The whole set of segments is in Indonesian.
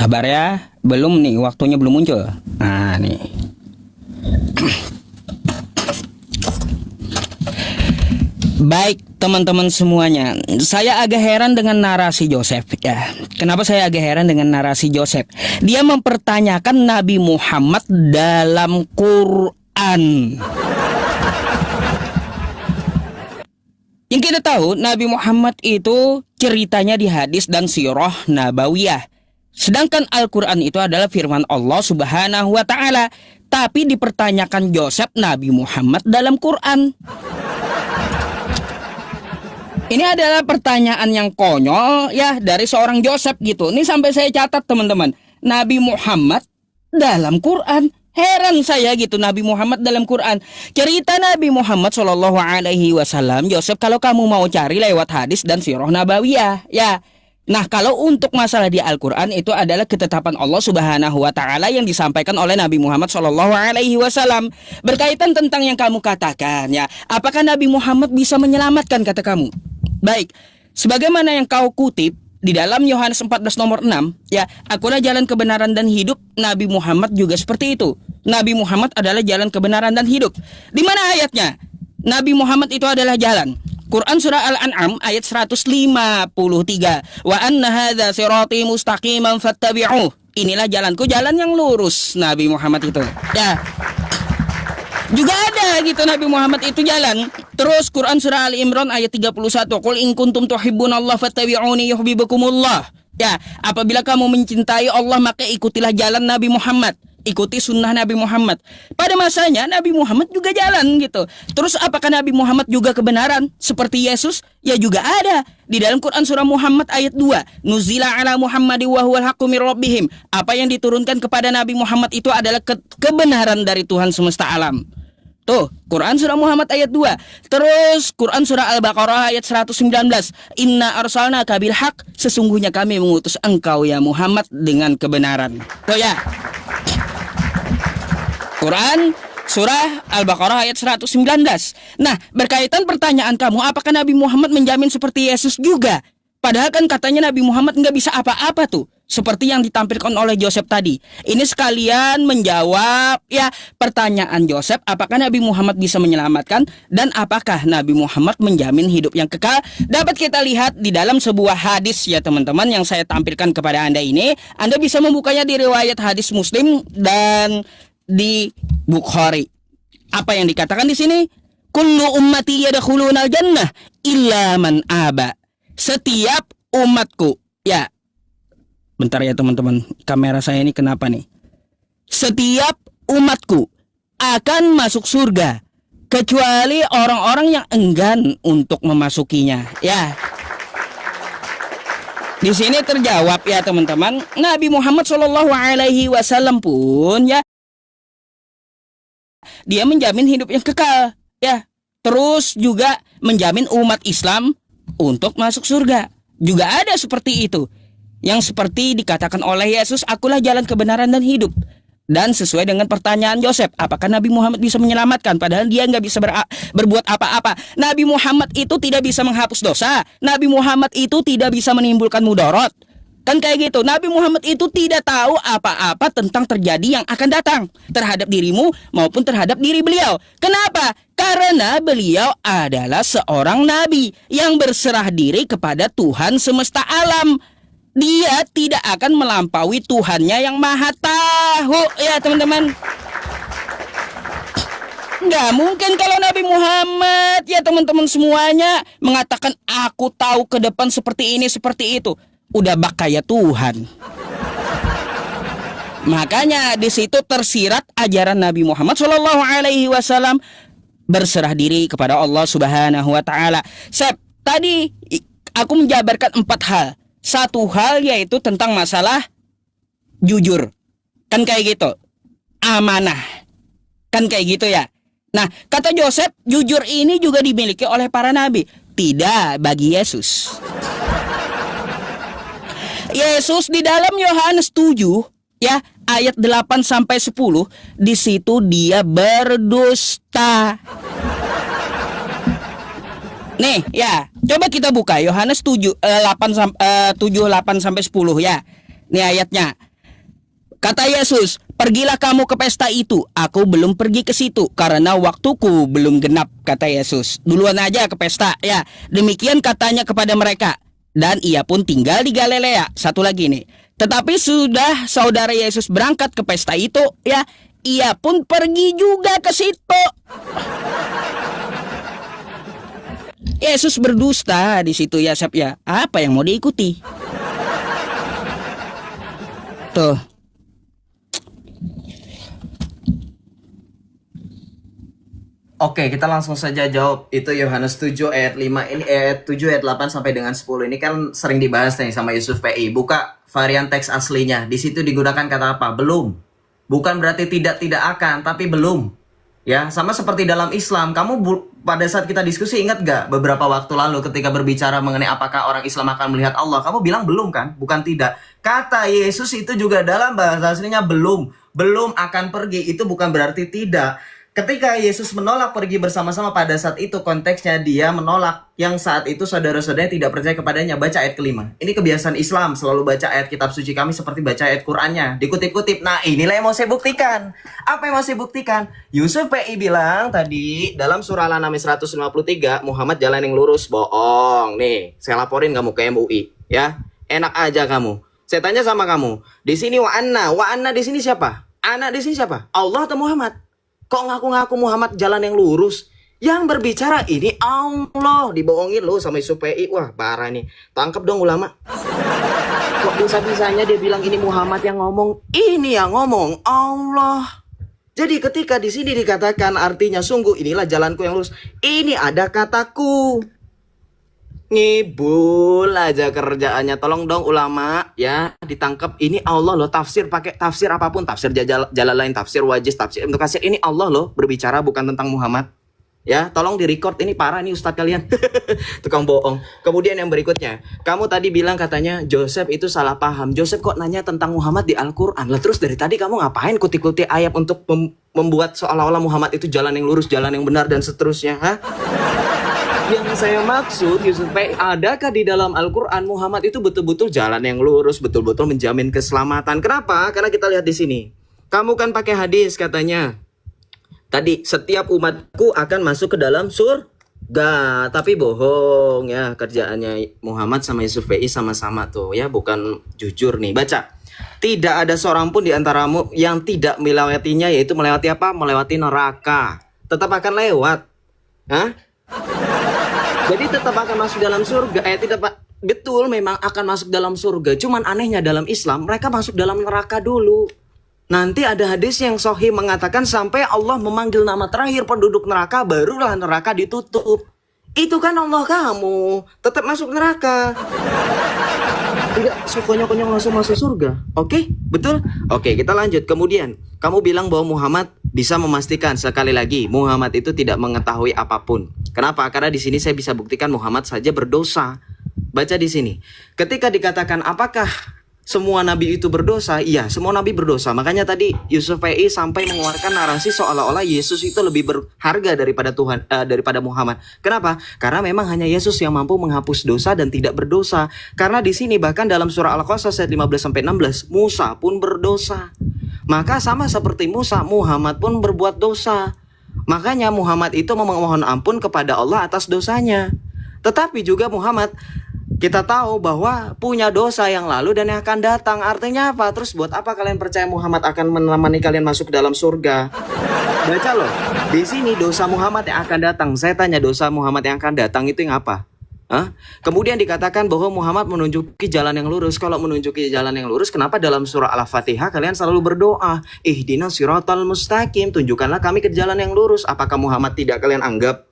Sabar ya, belum nih, waktunya belum muncul. Nah nih. Baik teman-teman semuanya, saya agak heran dengan narasi Joseph ya. Kenapa saya agak heran dengan narasi Joseph? Dia mempertanyakan Nabi Muhammad dalam Quran. Yang kita tahu, Nabi Muhammad itu ceritanya di hadis dan sirah nabawiyah. Sedangkan Al-Quran itu adalah firman Allah Subhanahu wa Ta'ala. Tapi dipertanyakan Joseph Nabi Muhammad dalam Quran. Ini adalah pertanyaan yang konyol ya dari seorang Joseph gitu. Ini sampai saya catat teman-teman. Nabi Muhammad dalam Quran. Heran saya gitu, Nabi Muhammad dalam Quran. Cerita Nabi Muhammad Shallallahu Alaihi Wasallam, Joseph, kalau kamu mau cari lewat hadis dan sirah nabawiyah ya. Nah, kalau untuk masalah di Al-Quran itu adalah ketetapan Allah Subhanahu wa Ta'ala yang disampaikan oleh Nabi Muhammad Shallallahu Alaihi Wasallam berkaitan tentang yang kamu katakan ya. Apakah Nabi Muhammad bisa menyelamatkan, kata kamu? Baik, sebagaimana yang kau kutip di dalam Yohanes 14 nomor 6 ya, akulah jalan kebenaran dan hidup. Nabi Muhammad juga seperti itu. Nabi Muhammad adalah jalan kebenaran dan hidup. Di mana ayatnya? Nabi Muhammad itu adalah jalan. Quran surah Al-An'am ayat 153. Wa anna hadza sirati mustaqiman fattabi'uh. Inilah jalanku, jalan yang lurus. Nabi Muhammad itu. Ya. Juga ada gitu Nabi Muhammad itu jalan. Terus Quran surah Ali Imran ayat 31. Qul in kuntum tuhibbunallaha fattabi'uni yuhibbukumullah. Ya, apabila kamu mencintai Allah maka ikutilah jalan Nabi Muhammad. Ikuti sunnah Nabi Muhammad. Pada masanya Nabi Muhammad juga jalan gitu. Terus apakah Nabi Muhammad juga kebenaran seperti Yesus? Ya juga ada. Di dalam Quran surah Muhammad ayat 2. Nuzila ala Muhammadi wa huwal haqqu mir rabbihim. Apa yang diturunkan kepada Nabi Muhammad itu adalah kebenaran dari Tuhan semesta alam. Tuh, Quran surah Muhammad ayat 2. Terus Quran surah Al-Baqarah ayat 119. Inna arsalnaka bil haq. Sesungguhnya kami mengutus engkau ya Muhammad dengan kebenaran. Tuh ya. Quran surah Al-Baqarah ayat 119. Nah, berkaitan pertanyaan kamu, apakah Nabi Muhammad menjamin seperti Yesus juga? Padahal kan katanya Nabi Muhammad nggak bisa apa-apa tuh. Seperti yang ditampilkan oleh Joseph tadi. Ini sekalian menjawab ya pertanyaan Joseph, apakah Nabi Muhammad bisa menyelamatkan dan apakah Nabi Muhammad menjamin hidup yang kekal? Dapat kita lihat di dalam sebuah hadis ya teman-teman yang saya tampilkan kepada Anda ini. Anda bisa membukanya di riwayat hadis Muslim dan di Bukhari. Apa yang dikatakan di sini? Kullu ummati yadkhulunal jannah illa man aba. Setiap umatku ya. Bentar ya teman-teman, kamera saya ini kenapa nih? Setiap umatku akan masuk surga kecuali orang-orang yang enggan untuk memasukinya. Ya. Di sini terjawab ya teman-teman, Nabi Muhammad Shallallahu Alaihi Wasallam pun ya dia menjamin hidup yang kekal ya. Terus juga menjamin umat Islam untuk masuk surga. Juga ada seperti itu. Yang seperti dikatakan oleh Yesus, akulah jalan kebenaran dan hidup. Dan sesuai dengan pertanyaan Joseph, apakah Nabi Muhammad bisa menyelamatkan? Padahal dia nggak bisa berbuat apa-apa. Nabi Muhammad itu tidak bisa menghapus dosa. Nabi Muhammad itu tidak bisa menimbulkan mudarat. Kan kayak gitu. Nabi Muhammad itu tidak tahu apa-apa tentang terjadi yang akan datang terhadap dirimu maupun terhadap diri beliau. Kenapa? Karena beliau adalah seorang nabi yang berserah diri kepada Tuhan semesta alam. Dia tidak akan melampaui Tuhannya yang maha tahu ya teman-teman. Nggak mungkin kalau Nabi Muhammad ya teman-teman semuanya mengatakan aku tahu ke depan seperti ini seperti itu. Udah bak kayak Tuhan. Makanya di situ tersirat ajaran Nabi Muhammad Shallallahu Alaihi Wasallam berserah diri kepada Allah Subhanahu Wa Taala. Sep, tadi aku menjabarkan 4 hal. Satu hal yaitu tentang masalah jujur. Kan kayak gitu. Amanah. Kan kayak gitu ya. Nah, kata Joseph, jujur ini juga dimiliki oleh para nabi. Tidak bagi Yesus. Yesus di dalam Yohanes 7 ya, ayat 8 sampai 10, di situ dia berdusta. Nih ya, coba kita buka Yohanes 7 8 sampai 10 ya. Nih ayatnya. Kata Yesus, pergilah kamu ke pesta itu. Aku belum pergi ke situ karena waktuku belum genap, kata Yesus. Duluan aja ke pesta, ya. Demikian katanya kepada mereka. Dan ia pun tinggal di Galilea. Satu lagi nih. Tetapi sudah saudara Yesus berangkat ke pesta itu, ya. Ia pun pergi juga ke situ. Yesus berdusta di situ ya, Sep ya. Apa yang mau diikuti? Tuh. Oke, kita langsung saja jawab. Itu Yohanes 7 ayat 5. Ini ayat 7 ayat 8 sampai dengan 10. Ini kan sering dibahas nih sama Yusuf PI. Buka varian teks aslinya. Di situ digunakan kata apa? Belum. Bukan berarti tidak akan, tapi belum. Ya, sama seperti dalam Islam. Kamu pada saat kita diskusi ingat gak beberapa waktu lalu ketika berbicara mengenai apakah orang Islam akan melihat Allah? Kamu bilang belum kan? Bukan tidak. Kata Yesus itu juga dalam bahasa aslinya belum. Belum akan pergi. Itu bukan berarti tidak. Ketika Yesus menolak pergi bersama-sama pada saat itu, konteksnya dia menolak yang saat itu saudara-saudaranya tidak percaya kepadanya. Baca ayat kelima. Ini kebiasaan Islam, selalu baca ayat kitab suci kami seperti baca ayat Qur'annya. Dikutip-kutip. Nah, inilah yang mau saya buktikan. Apa yang mau saya buktikan? Yusuf PI bilang tadi dalam surah Al-An'am 153, Muhammad jalan yang lurus. Bohong. Nih, saya laporin kamu ke MUI. Ya, enak aja kamu. Saya tanya sama kamu. Di sini wa'anna. Wa'anna di sini siapa? Anak di sini siapa? Allah atau Muhammad? Kok ngaku-ngaku Muhammad jalan yang lurus? Yang berbicara ini Allah. Dibohongin lo sama Yusuf PI. Wah, parah nih. Tangkap dong ulama. Kok bisa-bisanya dia bilang ini Muhammad yang ngomong? Ini yang ngomong Allah. Jadi ketika di sini dikatakan artinya sungguh inilah jalanku yang lurus. Ini ada kataku. Ngibul aja kerjaannya. Tolong dong ulama ya ditangkap. Ini Allah loh, tafsir pakai tafsir apapun, tafsir Jalalain, tafsir Wajiz, tafsir Ibnu Katsir, ini Allah loh berbicara, bukan tentang Muhammad. Ya, tolong direcord, ini parah nih ustadz kalian. Tukang bohong. Kemudian yang berikutnya, kamu tadi bilang katanya Joseph itu salah paham. Joseph kok nanya tentang Muhammad di Al-Qur'an? Lah terus dari tadi kamu ngapain kutip-kutip ayat untuk membuat seolah-olah Muhammad itu jalan yang lurus, jalan yang benar dan seterusnya, ha? Yang saya maksud, Yusuf P, adakah di dalam Al-Quran Muhammad itu betul-betul jalan yang lurus, betul-betul menjamin keselamatan? Kenapa? Karena kita lihat di sini. Kamu kan pakai hadis katanya. Tadi, setiap umatku akan masuk ke dalam surga. Tapi bohong ya, kerjaannya Muhammad sama Yusuf P sama-sama tuh ya, bukan jujur nih. Baca. Tidak ada seorang pun di antaramu yang tidak melewatinya, yaitu melewati apa? Melewati neraka. Tetap akan lewat. Hah? Jadi tetap akan masuk dalam surga. Tidak Pak. Betul, memang akan masuk dalam surga. Cuman anehnya dalam Islam mereka masuk dalam neraka dulu. Nanti ada hadis yang sahih mengatakan sampai Allah memanggil nama terakhir penduduk neraka, barulah neraka ditutup. Itu kan Allah kamu, tetap masuk neraka. Tidak sekonyong-konyong langsung masuk surga. Oke, betul? Oke, kita lanjut. Kemudian, kamu bilang bahwa Muhammad bisa memastikan, sekali lagi, Muhammad itu tidak mengetahui apapun. Kenapa? Karena di sini saya bisa buktikan Muhammad saja berdosa. Baca di sini. Ketika dikatakan apakah semua nabi itu berdosa? Iya, semua nabi berdosa. Makanya tadi Yusuf PI sampai mengeluarkan narasi seolah-olah Yesus itu lebih berharga daripada Tuhan, daripada Muhammad. Kenapa? Karena memang hanya Yesus yang mampu menghapus dosa dan tidak berdosa. Karena di sini bahkan dalam surah Al-Qasas ayat 15 sampai 16, Musa pun berdosa. Maka sama seperti Musa, Muhammad pun berbuat dosa. Makanya Muhammad itu memohon ampun kepada Allah atas dosanya. Tetapi juga Muhammad, kita tahu bahwa punya dosa yang lalu dan yang akan datang. Artinya apa? Terus buat apa kalian percaya Muhammad akan menemani kalian masuk ke dalam surga? Baca loh. Di sini dosa Muhammad yang akan datang. Saya tanya, dosa Muhammad yang akan datang itu yang apa? Hah? Kemudian dikatakan bahwa Muhammad menunjuki jalan yang lurus. Kalau menunjuki jalan yang lurus, kenapa dalam surah Al-Fatihah kalian selalu berdoa, ihdinas siratal mustaqim, tunjukkanlah kami ke jalan yang lurus. Apakah Muhammad tidak kalian anggap?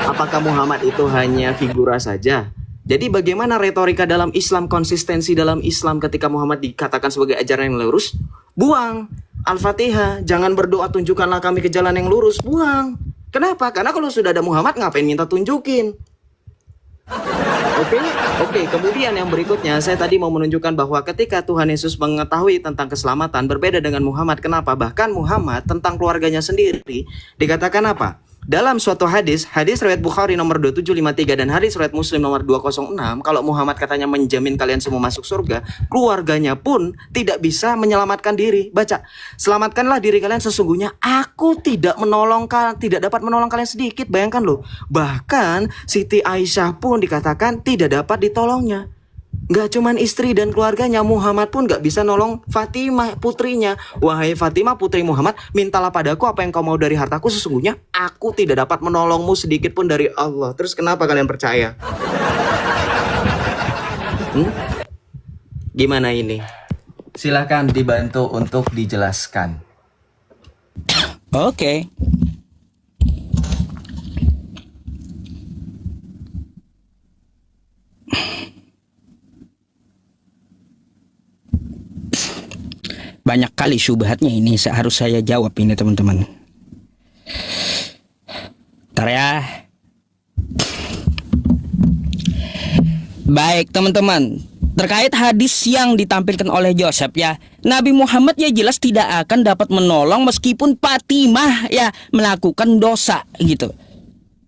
Apakah Muhammad itu hanya figura saja? Jadi bagaimana retorika dalam Islam, konsistensi dalam Islam ketika Muhammad dikatakan sebagai ajaran yang lurus? Buang Al-Fatihah, jangan berdoa tunjukkanlah kami ke jalan yang lurus. Buang. Kenapa? Karena kalau sudah ada Muhammad ngapain minta tunjukin? Oke. Kemudian yang berikutnya, saya tadi mau menunjukkan bahwa ketika Tuhan Yesus mengetahui tentang keselamatan berbeda dengan Muhammad. Kenapa? Bahkan Muhammad tentang keluarganya sendiri dikatakan apa? Dalam suatu hadis riwayat Bukhari nomor 2753 dan hadis riwayat Muslim nomor 206, kalau Muhammad katanya menjamin kalian semua masuk surga, keluarganya pun tidak bisa menyelamatkan diri. Baca, selamatkanlah diri kalian, sesungguhnya aku tidak dapat menolong kalian sedikit. Bayangkan loh, bahkan Siti Aisyah pun dikatakan tidak dapat ditolongnya. Gak cuman istri dan keluarganya, Muhammad pun gak bisa nolong Fatimah putrinya. Wahai Fatimah putri Muhammad, mintalah padaku apa yang kau mau dari hartaku, sesungguhnya aku tidak dapat menolongmu sedikit pun dari Allah. Terus kenapa kalian percaya? Gimana ini? Silahkan dibantu untuk dijelaskan. Oke. Banyak kali syubhatnya ini, harus saya jawab ini teman-teman. Ntar ya. Baik teman-teman, terkait hadis yang ditampilkan oleh Joseph ya, Nabi Muhammad ya jelas tidak akan dapat menolong meskipun Fatimah ya melakukan dosa gitu.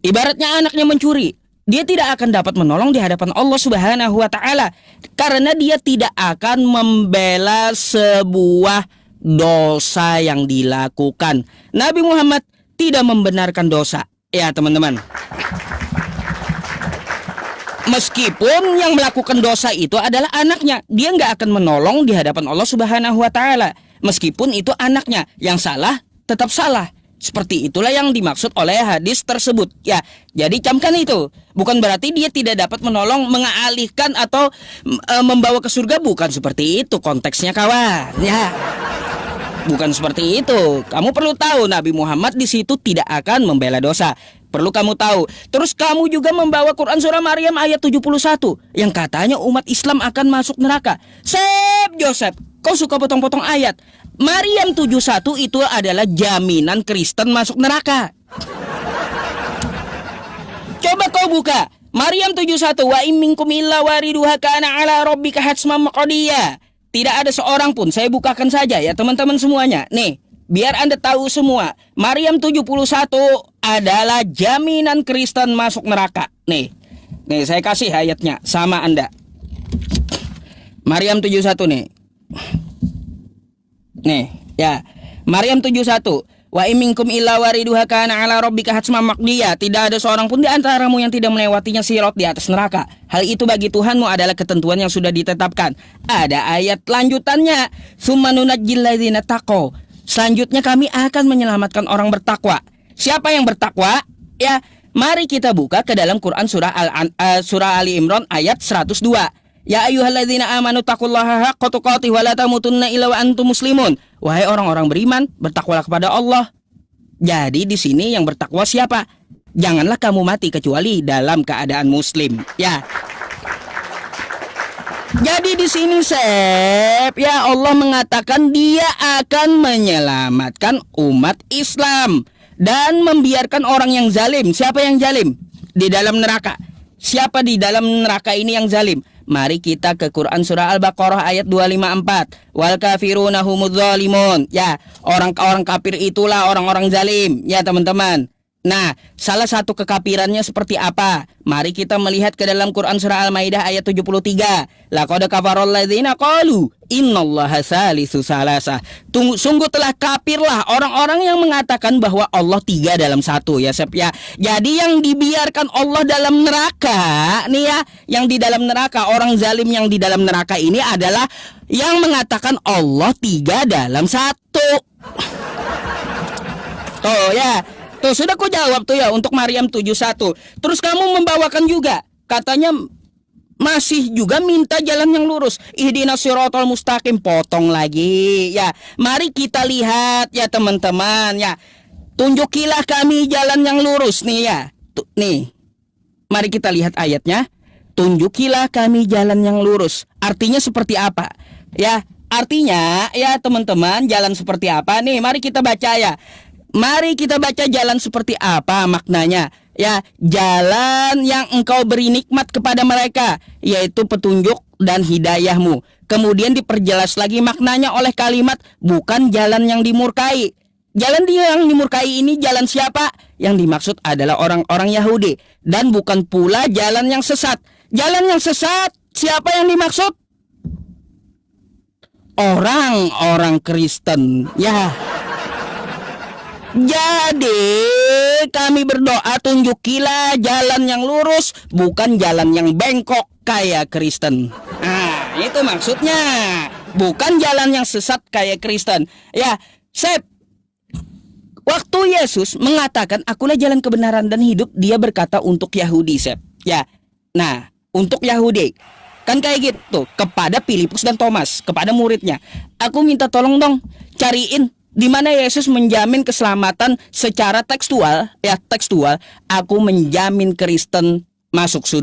Ibaratnya anaknya mencuri, dia tidak akan dapat menolong di hadapan Allah Subhanahu wa taala karena dia tidak akan membela sebuah dosa yang dilakukan. Nabi Muhammad tidak membenarkan dosa. Ya, teman-teman. Meskipun yang melakukan dosa itu adalah anaknya, dia nggak akan menolong di hadapan Allah Subhanahu wa taala. Meskipun itu anaknya, yang salah tetap salah. Seperti itulah yang dimaksud oleh hadis tersebut. Ya, jadi camkan itu. Bukan berarti dia tidak dapat menolong, mengalihkan atau membawa ke surga, bukan seperti itu konteksnya kawan. Ya. Bukan seperti itu. Kamu perlu tahu Nabi Muhammad di situ tidak akan membela dosa. Perlu kamu tahu. Terus kamu juga membawa Quran surah Maryam ayat 71 yang katanya umat Islam akan masuk neraka. Joseph, kau suka potong-potong ayat. Maryam 71 itu adalah jaminan Kristen masuk neraka. Coba kau buka Maryam 71, wa in minkum illa wariduha kana ala rabbika hatsman maqdiya. Tidak ada seorang pun, saya bukakan saja ya teman-teman semuanya. Nih, biar Anda tahu semua. Maryam 71 adalah jaminan Kristen masuk neraka. Nih saya kasih ayatnya sama Anda. Maryam 71 nih. Nih, ya. Maryam 71. Wa iminkum illa wariduha kana ala rabbika hatsman maqdiya. Tidak ada seorang pun di antaramu yang tidak melewatinya sirat di atas neraka. Hal itu bagi Tuhanmu adalah ketentuan yang sudah ditetapkan. Ada ayat lanjutannya. Tsumma nunajjil ladzina taqaw. Selanjutnya kami akan menyelamatkan orang bertakwa. Siapa yang bertakwa? Ya, mari kita buka ke dalam Quran surah Ali Imran ayat 102. Ya ayyuhalladzina amanu taqullaha haqqa tuqatih wa la tamutunna illa wa antum muslimun. Wahai orang-orang beriman, bertakwalah kepada Allah. Jadi di sini yang bertakwa siapa? Janganlah kamu mati kecuali dalam keadaan muslim. Ya. Jadi di sini ya Allah mengatakan dia akan menyelamatkan umat Islam dan membiarkan orang yang zalim. Siapa yang zalim? Di dalam neraka. Siapa di dalam neraka ini yang zalim? Mari kita ke Quran surah Al-Baqarah ayat 254. Wal kafiruna humudz zalimun. Ya, orang-orang kafir itulah orang-orang zalim. Ya, teman-teman. Nah, salah satu kekafirannya seperti apa? Mari kita melihat ke dalam Quran surah Al-Maidah ayat 73. Laqad kafarul ladzina qalu innallaha salisu salasa. Sungguh telah kafirlah orang-orang yang mengatakan bahwa Allah 3 dalam 1 ya, Sep ya. Jadi yang dibiarkan Allah dalam neraka nih ya, yang di dalam neraka, orang zalim yang di dalam neraka ini adalah yang mengatakan Allah 3 dalam 1. Tuh ya. Tuh sudah ku jawab tuh ya untuk Maryam 71. Terus kamu membawakan juga katanya masih juga minta jalan yang lurus. Ihdinas siratal mustaqim, potong lagi ya. Mari kita lihat ya teman-teman ya. Tunjukilah kami jalan yang lurus nih ya. Nih. Mari kita lihat ayatnya. Tunjukilah kami jalan yang lurus. Artinya seperti apa? Ya, artinya ya teman-teman, jalan seperti apa nih? Mari kita baca ya. Mari kita baca jalan seperti apa maknanya. Ya, jalan yang engkau beri nikmat kepada mereka, yaitu petunjuk dan hidayahmu. Kemudian diperjelas lagi maknanya oleh kalimat bukan jalan yang dimurkai. Jalan dia yang dimurkai ini jalan siapa? Yang dimaksud adalah orang-orang Yahudi. Dan bukan pula jalan yang sesat. Jalan yang sesat, siapa yang dimaksud? Orang-orang Kristen. Ya. Jadi kami berdoa tunjukilah jalan yang lurus, bukan jalan yang bengkok kayak Kristen. Nah, itu maksudnya. Bukan jalan yang sesat kayak Kristen. Ya, Sep. Waktu Yesus mengatakan akulah jalan kebenaran dan hidup, dia berkata untuk Yahudi, Sep. Ya. Nah, untuk Yahudi. Kan kayak gitu kepada Filipus dan Thomas, kepada muridnya. Aku minta tolong dong cariin di mana Yesus menjamin keselamatan secara tekstual, ya tekstual. Aku menjamin Kristen masuk surga.